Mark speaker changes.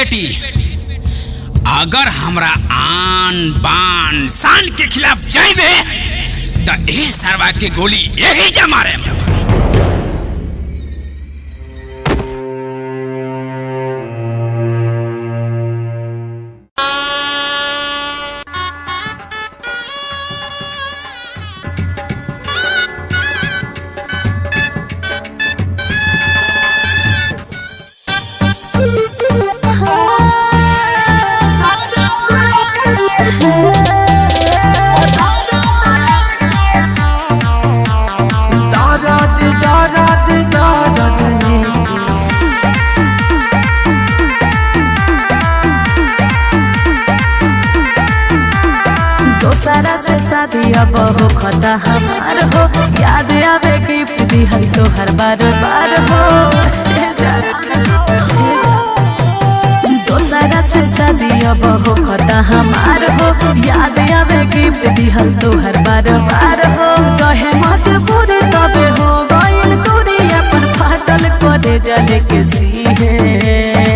Speaker 1: बेटी, अगर हमरा आन बान शान के खिलाफ जाइबे तो ए सरवा के गोली यही जा मारे।
Speaker 2: दोसरा से शादी अब हो खता हमार हो, याद आवे गिफ्ट दिहल तो हर बार बार हो। दोसरा से शादी अब हो खता हमार हो, याद आवे गिफ्ट दिहल तो हर बार बार हो। कहे मजबूर तबे हो गइल दूरी, अपन फाटल करे जले के सीहे।